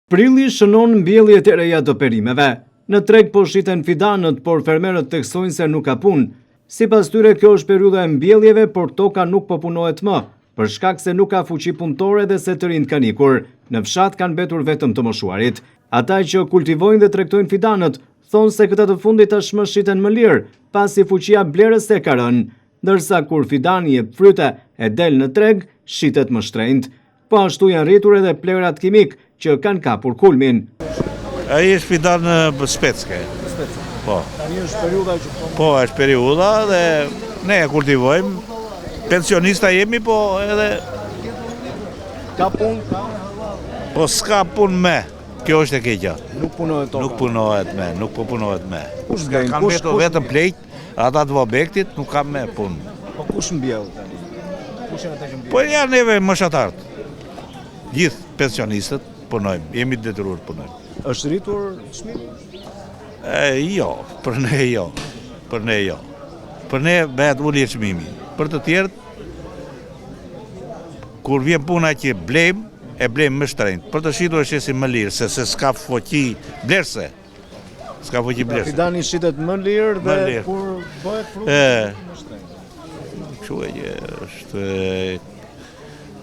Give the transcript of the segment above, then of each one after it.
Prilli shënon mbjelljet e reja të perimeve. Në treg po shiten fidanët, por fermerët theksojnë se nuk ka punë. Sipas tyre, kjo është periudha e mbjelljeve, por toka nuk po punohet më, për shkak se nuk ka fuqi punëtore dhe se të rinjt kanë ikur. Në fshat kanë mbetur vetëm të moshuarit. Ata që kultivojnë dhe tregtojnë fidanët thonë se këta të fundit tashmë shiten më lirë, pasi fuqia blerës e ka rënë, ndërsa kur fidani jep fryte e del në treg, shitet më shtrenjtë. Po ashtu janë rritur edhe plerat kimik që kanë kapur kulmin. Ai është fidan specke. Po. Tani është periudha që Po, është periudha dhe ne e kultivojmë. Pensionista jemi, po edhe ka punë, po s'ka punë me. Kjo është e keqja. nuk punohet toka. Nuk po punohet me. Kush zgjen? Kanë vetë vetëm plejt, ata të vobektit nuk kam me punë. Po kush mbjell tani? Kush janë ata që mbjell? Po janë neve moshatartë. Gjithë pensionistët punojmë, jemi detyruar të punojmë. Është rritur çmimi? Jo, për ne jo. Për ne jo. Për ne bëhet ulje çmimi. Për të tjerët, kur vjen puna që blejmë, e blejmë më shtrenjtë. Për të shitur e shesim më lirë, se s'ka fuqi blerse. S'ka fuqi blerse. Fidani shitet më lirë Më dhe lirë. kur bëhet frutë më shtrenjtë. Kështu e që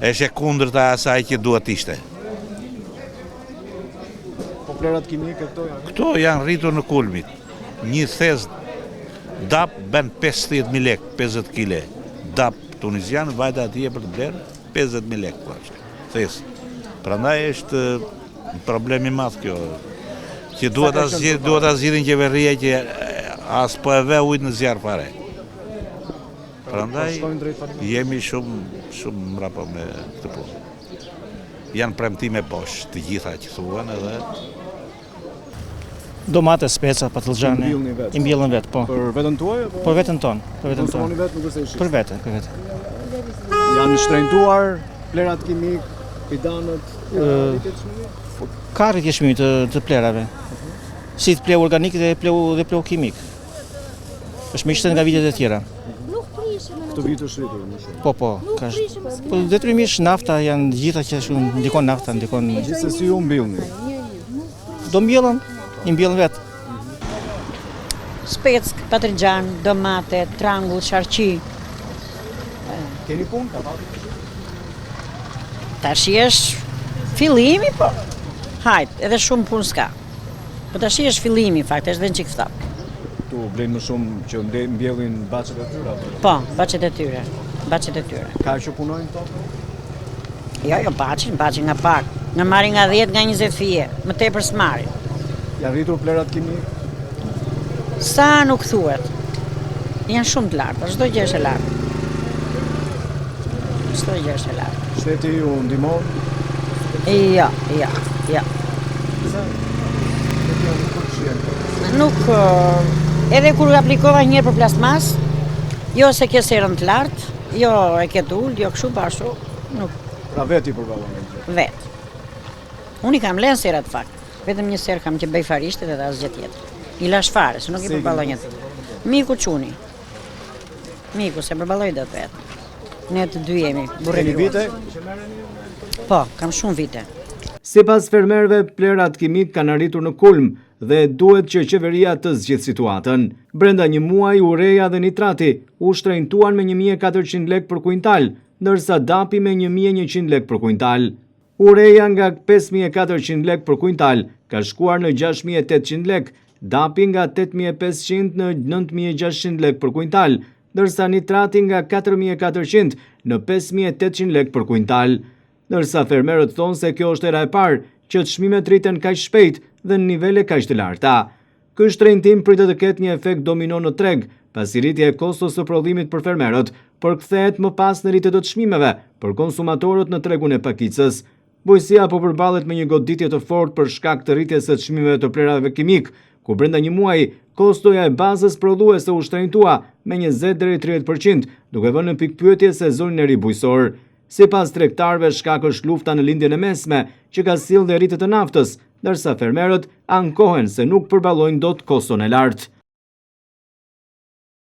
është e kundërta asaj që duhet ishte. Po plerat kimike këto janë? Këto janë rritur në kulmit. Një thez DAP bën 50.000 lek, 50 kg. DAP tunizian, vajta atje për të blerë, 50.000 lek. Thez. Prandaj është problem i madh kjo. Që duhet ta zgjidhin qeveria që as po e ve ujtë në zjarr fare. Prandaj jemi shumë mrapa me këtë punë. Janë premtime poshtë të gjitha që thuan edhe Domate, speca, patlıgjane, i mbjellën vetë, po. Për veten tuaj apo? Për veten tonë, Konsumoni vetë nuk është e shit. Për veten. Janë shtrenjtuar plerat kimik, fidanët, Ka rritje çmimi të plerave. Si të pleu organik dhe pleu kimik. Është më shtet nga vitet e tjera. Këto vite është rritur më shumë. Po, ka. Po detyrimisht nafta janë gjitha që ndikon nafta, ndikon. Gjithsesi ju mbillni. Do mbjellën, i mbjellën vetë. Speck, patlıgjan, domate, trangull, sharqi. Keni punë ka pati? Tash është fillimi, po. Hajt, edhe shumë punë s'ka. Po tash është fillimi, fakt, është dhe në çik ftap. Tu blejnë më shumë që mbjellin baçet e tyre apo? Po, baçet e tyre. Baçet e tyre. Ka që punojnë tokë? Jo, baçin nga pak. Nga marrin nga 10, nga 20 fije, më tepër s'marrin. Janë rritur plerat kimik? Sa nuk thuhet. Janë shumë të larta, çdo gjë është e lartë. Çdo gjë është e lartë. Shteti ju ndihmon? Jo. Nuk, edhe kur aplikova një herë për plasmas, jo se ke serën të lartë, jo e ke ullë, jo kështu bashkë, nuk. Pra veti përballon. Vetë. Unë i kam lënë serat fakt, vetëm një serë kam që bëj farishtet edhe asgjë tjetër. I lash fare, se nuk i përballoj një tjetër. Miku çuni. Miku se përballoj dot vetë. Ne të dy jemi, burrë Keni vite? Po, kam shumë vite. Sipas fermerëve, plerat kimik kanë arritur në kulm dhe duhet që qeveria të zgjidhë situatën. Brenda një muaji, ureja dhe nitrati u shtrenjtuan me 1.400 lek për kuintal, ndërsa DAP-i me 1.100 lek për kuintal. Ureja nga 5.400 lek për kuintal ka shkuar në 6.800 lek, DAP-i nga 8.500 në 9.600 lek për kuintal, ndërsa nitrati nga 4.400 në 5.800 lek për kuintal. Ndërsa fermerët thonë se kjo është era e parë që çmimet rriten kaq shpejt dhe në nivele kaq të larta. Ky shtrenjtim pritet të ketë një efekt domino në treg, pasi rritja e kostos së prodhimit për fermerët përkthehet më pas në rritje të çmimeve për konsumatorët në tregun e pakicës. Bujësia po përballet me një goditje të fortë për shkak të rritjes së çmimeve të plerave kimik, ku brenda një muaji kostoja e bazës prodhuese u shtrenjtua me 20 deri 30%, duke vënë në pikpyetje sezonin e ri bujësor. Sipas tregtarëve, shkak është lufta në lindjen e mesme, që ka sjellë dhe rritje të naftës, ndërsa fermerët ankohen se nuk përballojnë dot koston e lartë.